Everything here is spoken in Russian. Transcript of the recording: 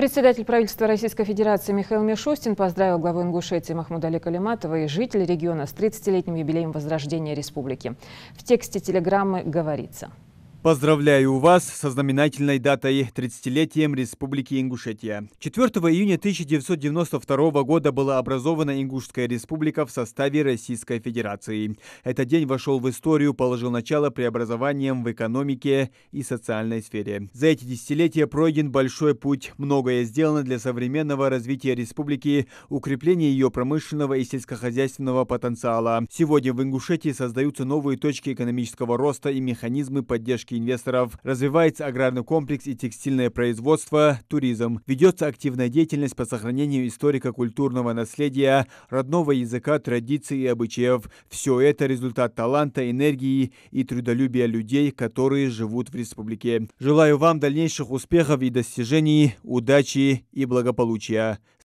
Председатель правительства Российской Федерации Михаил Мишустин поздравил главу Ингушетии Махмудали Калиматова и жителей региона с 30-летним юбилеем возрождения республики. В тексте телеграммы говорится: Поздравляю вас со знаменательной датой 30-летием Республики Ингушетия. 4 июня 1992 года была образована Ингушская республика в составе Российской Федерации. Этот день вошел в историю, положил начало преобразованиям в экономике и социальной сфере. За эти десятилетия пройден большой путь. Многое сделано для современного развития республики, укрепления ее промышленного и сельскохозяйственного потенциала. Сегодня в Ингушетии создаются новые точки экономического роста и механизмы поддержки инвесторов, развивается аграрный комплекс и текстильное производство, туризм. Ведется активная деятельность по сохранению историко-культурного наследия, родного языка, традиций и обычаев. Все это результат таланта, энергии и трудолюбия людей, которые живут в республике. Желаю вам дальнейших успехов и достижений, удачи и благополучия.